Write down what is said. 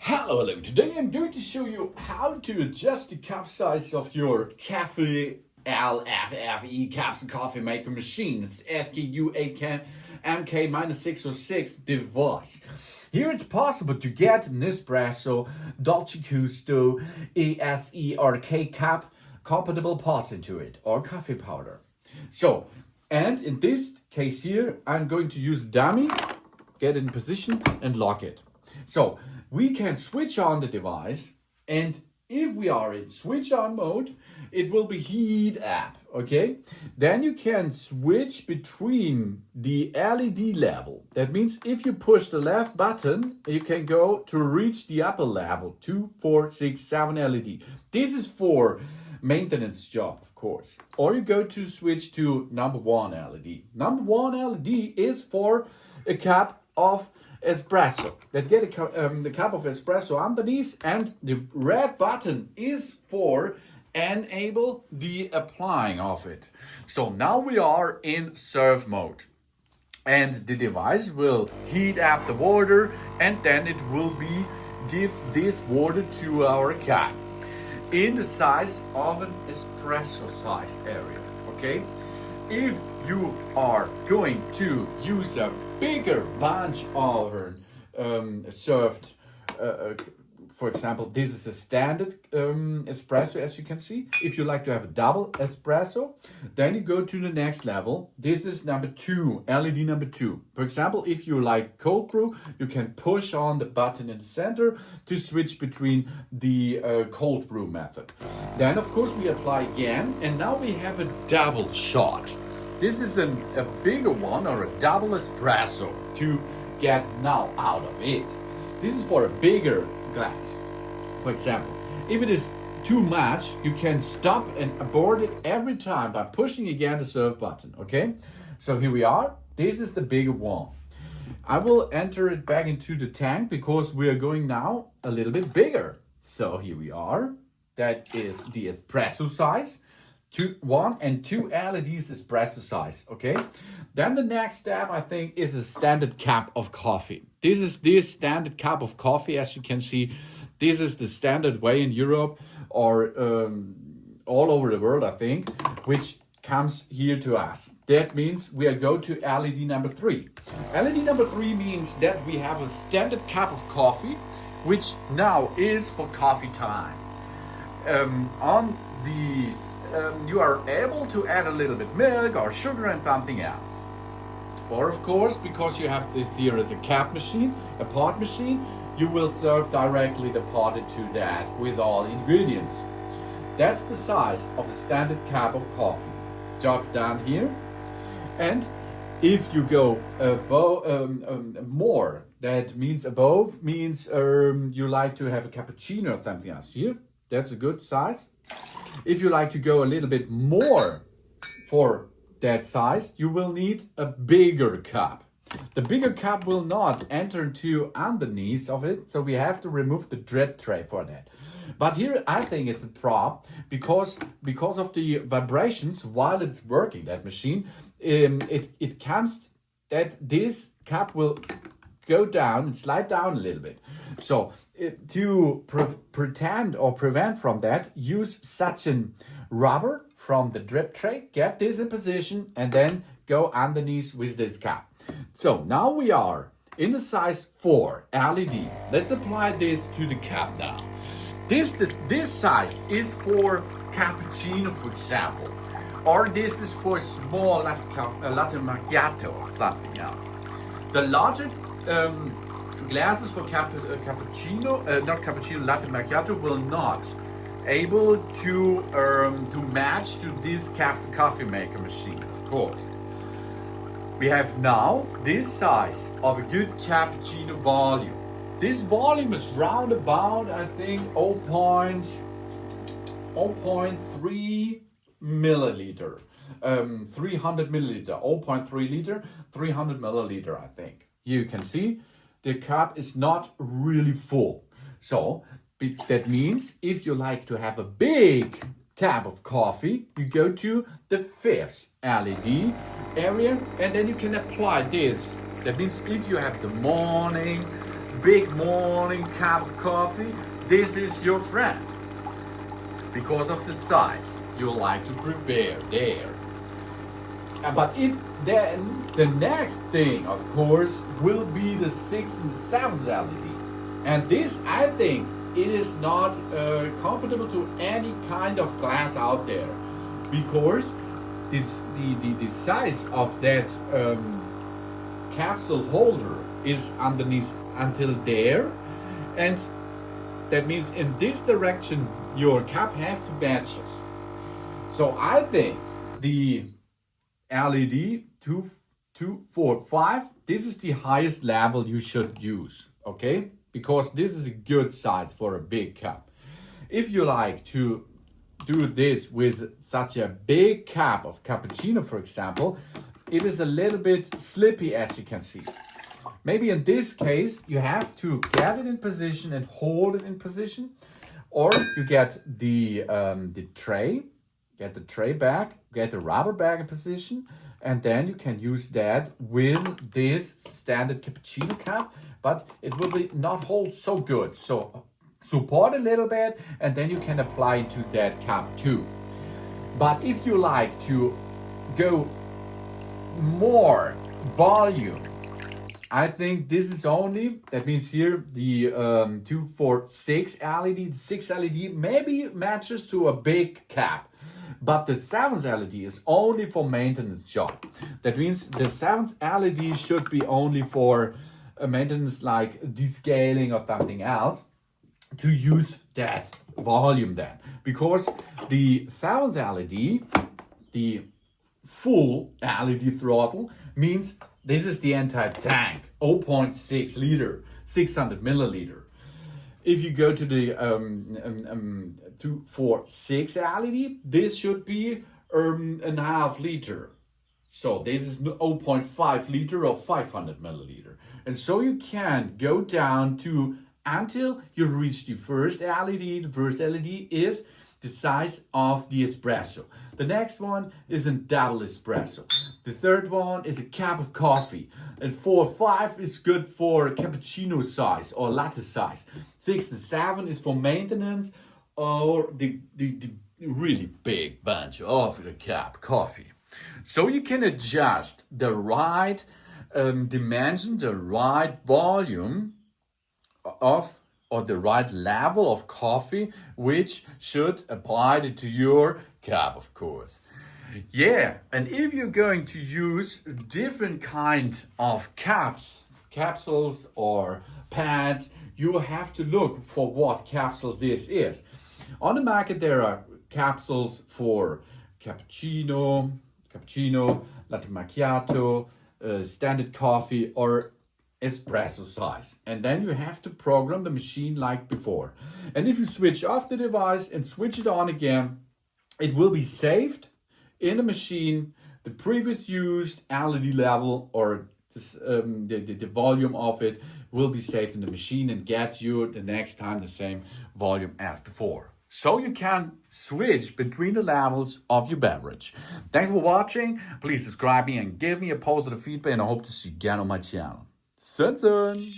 Hello. Today I'm going to show you how to adjust the cup size of your Cafelffe LFFE Capsule Coffee Maker Machine. It's SKU-MK-606 device. Here it's possible to get Nespresso, Dolce Gusto, ESERK cup compatible pots into it, or coffee powder. So, and in this case here, I'm going to use dummy, get it in position and lock it. So we can switch on the device, and if we are in switch on mode, it will be heat up, okay? Then you can switch between the LED level. That means if you push the left button, you can go to reach the upper level, 2, 4, 6, 7 LED. This is for maintenance job, of course. Or you go to switch to number 1 LED. Number 1 LED is for a cup of espresso. That get the cup of espresso underneath, and the red button is for enable the applying of it. So now we are in serve mode, and the device will heat up the water, and then it will gives this water to our cup in the size of an espresso sized area. Okay, if you are going to use a bigger bunch of served, for example, this is a standard espresso, as you can see. If you like to have a double espresso, then you go to the next level. This is number 2, LED number 2. For example, if you like cold brew, you can push on the button in the center to switch between the cold brew method. Then, of course, we apply again, and now we have a double shot. This is a bigger one, or a double espresso, to get now out of it. This is for a bigger glass. For example, if it is too much, you can stop and abort it every time by pushing again the serve button, okay? So here we are. This is the bigger one. I will enter it back into the tank because we are going now a little bit bigger. So here we are. That is the espresso size. 1 and 2 LEDs espresso size, okay? Then the next step, I think, is a standard cup of coffee. This is this standard cup of coffee, as you can see. This is the standard way in Europe, or all over the world, I think, which comes here to us. That means we are go to LED number 3. LED number 3 means that we have a standard cup of coffee, which now is for coffee time. On these you are able to add a little bit milk or sugar and something else. Or of course, because you have this here as a cap machine, a pot machine, you will serve directly the pot into that with all ingredients. That's the size of a standard cup of coffee. Job's done here. And if you go above more, that means above means you like to have a cappuccino or something else. Here, that's a good size. If you like to go a little bit more for that size, you will need a bigger cup. The bigger cup will not enter into underneath of it, so we have to remove the drip tray for that. But here I think it's a problem because of the vibrations while it's working, that machine, it comes that this cup will go down and slide down a little bit. So to pretend or prevent from that, use such a rubber from the drip tray, get this in position, and then go underneath with this cup. So now we are in the size 4 LED. Let's apply this to the cup now. This size is for cappuccino, for example, or this is for small latte macchiato or something else. The larger glasses for cappuccino, not cappuccino, latte macchiato will not able to match to this Capsule Coffee Maker machine, of course. We have now this size of a good cappuccino volume. This volume is round about, I think, 0.3 milliliter. 300 milliliter, 0.3 liter, 300 milliliter, I think. You can see the cup is not really full. So that means if you like to have a big cup of coffee, you go to the 5th LED area, and then you can apply this. That means if you have the morning big morning cup of coffee, this is your friend. Because of the size you like to prepare there. But then the next thing, of course, will be the 6th and 7th LED. And this, I think, it is not compatible to any kind of glass out there, because the size of that capsule holder is underneath until there, and that means in this direction your cup have to matches. So I think the LED 245, this is the highest level you should use, okay? Because this is a good size for a big cup. If you like to do this with such a big cup of cappuccino, for example, it is a little bit slippy, as you can see. Maybe in this case, you have to get it in position and hold it in position, or you get the tray, get the tray back, get the rubber bag in position, and then you can use that with this standard cappuccino cup, but it will be not hold so good. So support a little bit, and then you can apply it to that cup too. But if you like to go more volume, I think this is only, that means here the 246 LED, the 6 LED maybe matches to a big cap. But the 7th LED is only for maintenance job. That means the 7th LED should be only for a maintenance like descaling or something else, to use that volume then. Because the 7th LED, the full LED throttle, means this is the entire tank, 0.6 liter, 600 milliliter. If you go to the 246 LED, this should be a half liter. So this is 0.5 liter or 500 milliliter. And so you can go down to until you reach the first LED. The first LED is the size of the espresso. The next one is a double espresso. The third one is a cup of coffee. And 4 or 5 is good for cappuccino size or latte size. 6 and 7 is for maintenance or the really big bunch of the cup coffee. So you can adjust the right dimension, the right volume of or the right level of coffee, which should apply to your cup, of course. Yeah, and if you're going to use different kind of capsules or pads, you have to look for what capsule this is. On the market, there are capsules for cappuccino, latte macchiato, standard coffee, or espresso size. And then you have to program the machine like before. And if you switch off the device and switch it on again, it will be saved in the machine, the previous used LED level or this, the volume of it will be saved in the machine and gets you the next time the same volume as before. So you can switch between the levels of your beverage. Thanks for watching. Please subscribe me and give me a positive feedback, and I hope to see you again on my channel. Soon.